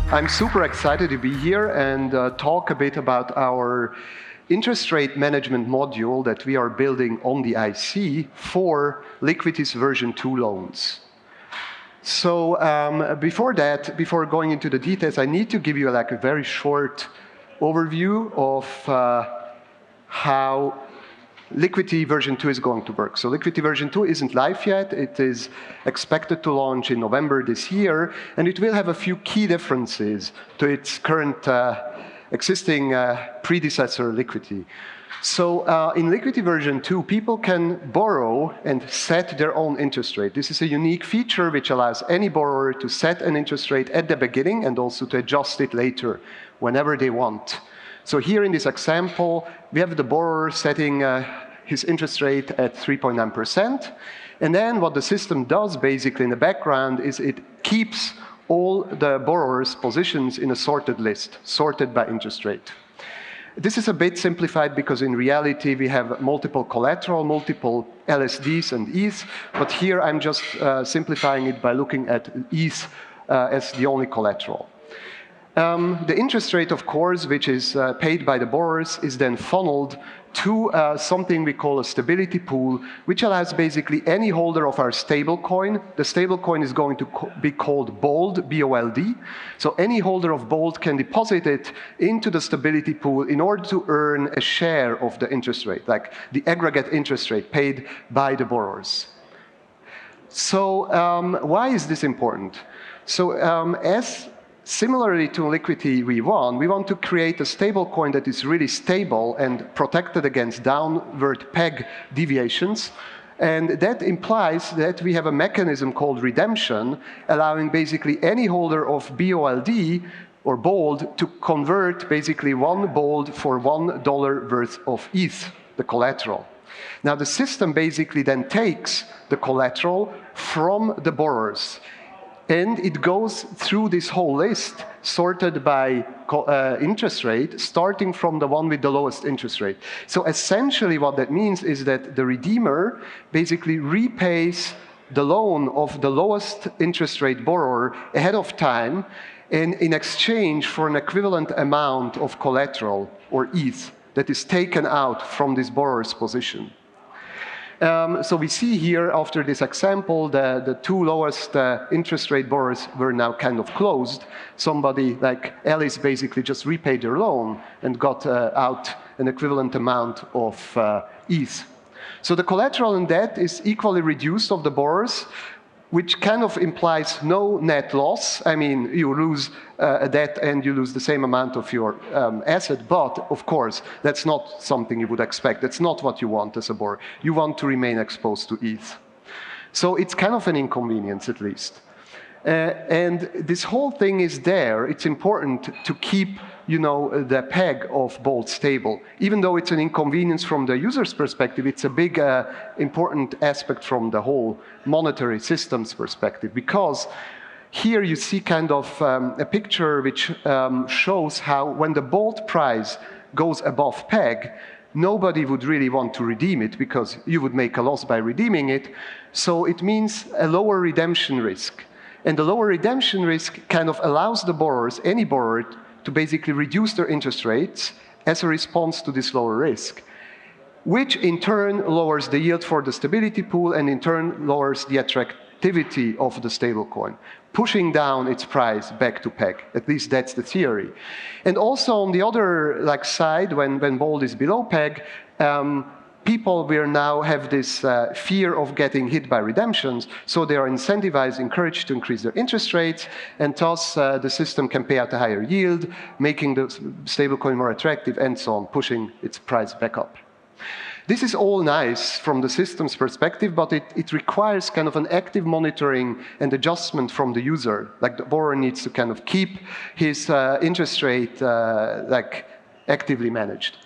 I'm super excited to be here and talk a bit about our interest rate management module that we are building on the IC for Liquity's version 2 loans. So before going into the details, I need to give you like a very short overview of how Liquity version 2 is going to work. So Liquity version 2 isn't live yet. It is expected to launch in November this year, and it will have a few key differences to its current existing predecessor, Liquity. So in Liquity version 2, people can borrow and set their own interest rate. This is a unique feature which allows any borrower to set an interest rate at the beginning and also to adjust it later, whenever they want. So here in this example, we have the borrower setting his interest rate at 3.9%. And then what the system does basically in the background is it keeps all the borrower's positions in a sorted list, sorted by interest rate. This is a bit simplified because in reality we have multiple collateral, multiple LSDs and ETH, but here I'm just simplifying it by looking at ETH as the only collateral. The interest rate, of course, which is paid by the borrowers, is then funneled to something we call a stability pool, which allows basically any holder of our stablecoin. The stablecoin is going to be called BOLD, B-O-L-D. So any holder of BOLD can deposit it into the stability pool in order to earn a share of the interest rate, like the aggregate interest rate paid by the borrowers. So why is this important? So similarly to Liquity V1, we want to create a stablecoin that is really stable and protected against downward peg deviations. And that implies that we have a mechanism called redemption, allowing basically any holder of BOLD or BOLD to convert basically one BOLD for $1 worth of ETH, the collateral. Now the system basically then takes the collateral from the borrowers. And it goes through this whole list, sorted by interest rate, starting from the one with the lowest interest rate. So essentially what that means is that the redeemer basically repays the loan of the lowest interest rate borrower ahead of time, and in exchange for an equivalent amount of collateral, or ETH, that is taken out from this borrower's position. So we see here, after this example, the two lowest interest rate borrowers were now kind of closed. Somebody like Alice basically just repaid their loan and got out an equivalent amount of ETH. So the collateral and debt is equally reduced of the borrowers, which kind of implies no net loss. I mean, you lose a debt and you lose the same amount of your asset, but of course, that's not something you would expect. That's not what you want as a borrower. You want to remain exposed to ETH. So it's kind of an inconvenience, at least. And this whole thing is there. It's important to keep, you know, the peg of BOLD stable. Even though it's an inconvenience from the user's perspective, it's a big, important aspect from the whole monetary system's perspective. Because here you see kind of a picture which shows how when the BOLD price goes above peg, nobody would really want to redeem it because you would make a loss by redeeming it. So it means a lower redemption risk. And the lower redemption risk kind of allows the borrowers, any borrower, to basically reduce their interest rates as a response to this lower risk, which in turn lowers the yield for the stability pool and in turn lowers the attractivity of the stablecoin, pushing down its price back to peg. At least that's the theory. And also on the other side, when BOLD is below peg, people will now have this fear of getting hit by redemptions, so they are incentivized, encouraged to increase their interest rates, and thus the system can pay out a higher yield, making the stablecoin more attractive, and so on, pushing its price back up. This is all nice from the system's perspective, but it requires kind of an active monitoring and adjustment from the user. Like the borrower needs to kind of keep his interest rate actively managed.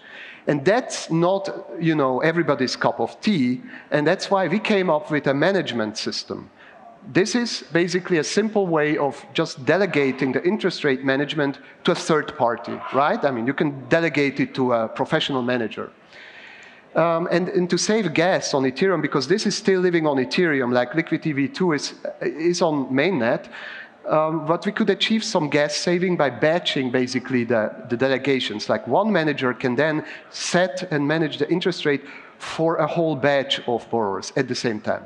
And that's not, you know, everybody's cup of tea, and that's why we came up with a management system. This is basically a simple way of just delegating the interest rate management to a third party, right? I mean, you can delegate it to a professional manager. And to save gas on Ethereum, because this is still living on Ethereum, like Liquity V2 is on mainnet, but we could achieve some gas saving by batching basically the delegations. Like one manager can then set and manage the interest rate for a whole batch of borrowers at the same time.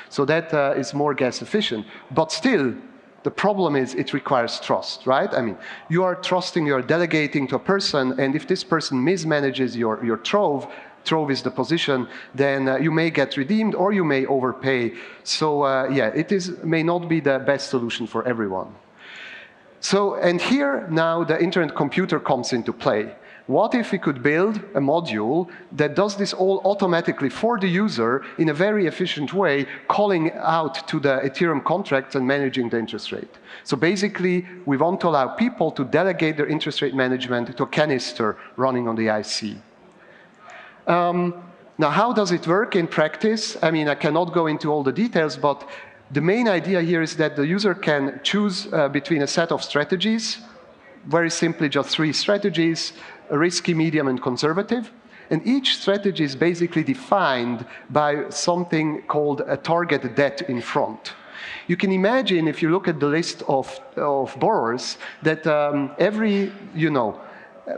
So that is more gas efficient. But still, the problem is it requires trust, right? I mean, you are trusting, you are delegating to a person, and if this person mismanages your trove is the position, then you may get redeemed or you may overpay. So yeah, may not be the best solution for everyone. So, and here now the internet computer comes into play. What if we could build a module that does this all automatically for the user in a very efficient way, calling out to the Ethereum contracts and managing the interest rate? So basically, we want to allow people to delegate their interest rate management to a canister running on the IC. Now, how does it work in practice? I mean, I cannot go into all the details, but the main idea here is that the user can choose between a set of strategies, very simply just 3 strategies, risky, medium, and conservative. And each strategy is basically defined by something called a target debt in front. You can imagine, if you look at the list of borrowers, that every,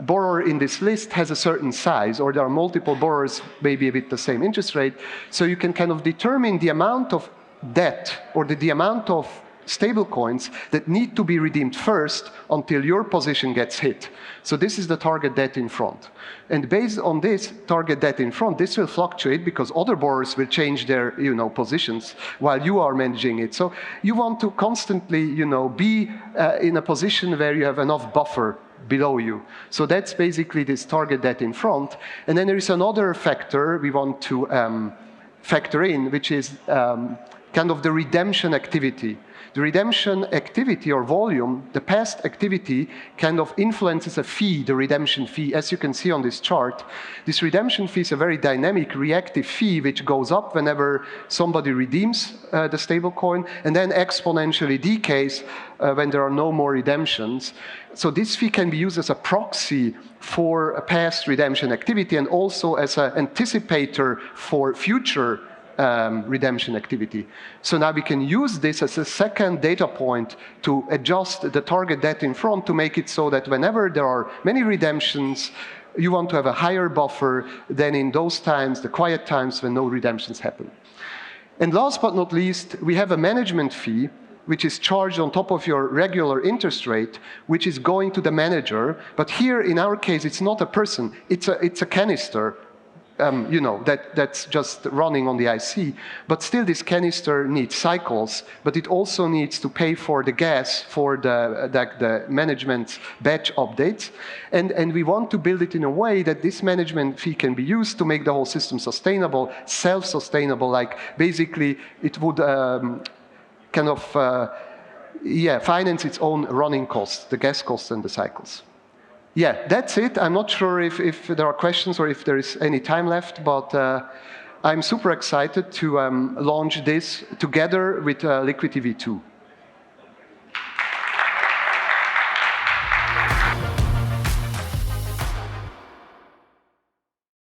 borrower in this list has a certain size, or there are multiple borrowers maybe with the same interest rate. So you can kind of determine the amount of debt or the amount of stablecoins that need to be redeemed first until your position gets hit. So this is the target debt in front. And based on this target debt in front, this will fluctuate because other borrowers will change their positions while you are managing it. So you want to constantly be in a position where you have enough buffer below you. So that's basically this target debt in front. And then there is another factor we want to factor in, which is kind of the redemption activity. The redemption activity or volume, the past activity, kind of influences a fee, the redemption fee. As you can see on this chart, this redemption fee is a very dynamic, reactive fee which goes up whenever somebody redeems the stablecoin, and then exponentially decays when there are no more redemptions. So this fee can be used as a proxy for a past redemption activity and also as an anticipator for future redemption activity. So now we can use this as a second data point to adjust the target debt in front to make it so that whenever there are many redemptions, you want to have a higher buffer than in those times, the quiet times when no redemptions happen. And last but not least, we have a management fee which is charged on top of your regular interest rate, which is going to the manager. But here, in our case, it's not a person, it's a canister. That's just running on the IC. But still, this canister needs cycles, but it also needs to pay for the gas for the management batch updates. And we want to build it in a way that this management fee can be used to make the whole system sustainable, self-sustainable, like basically it would finance its own running costs, the gas costs and the cycles. Yeah, that's it. I'm not sure if there are questions or if there is any time left, but I'm super excited to launch this together with Liquity V2.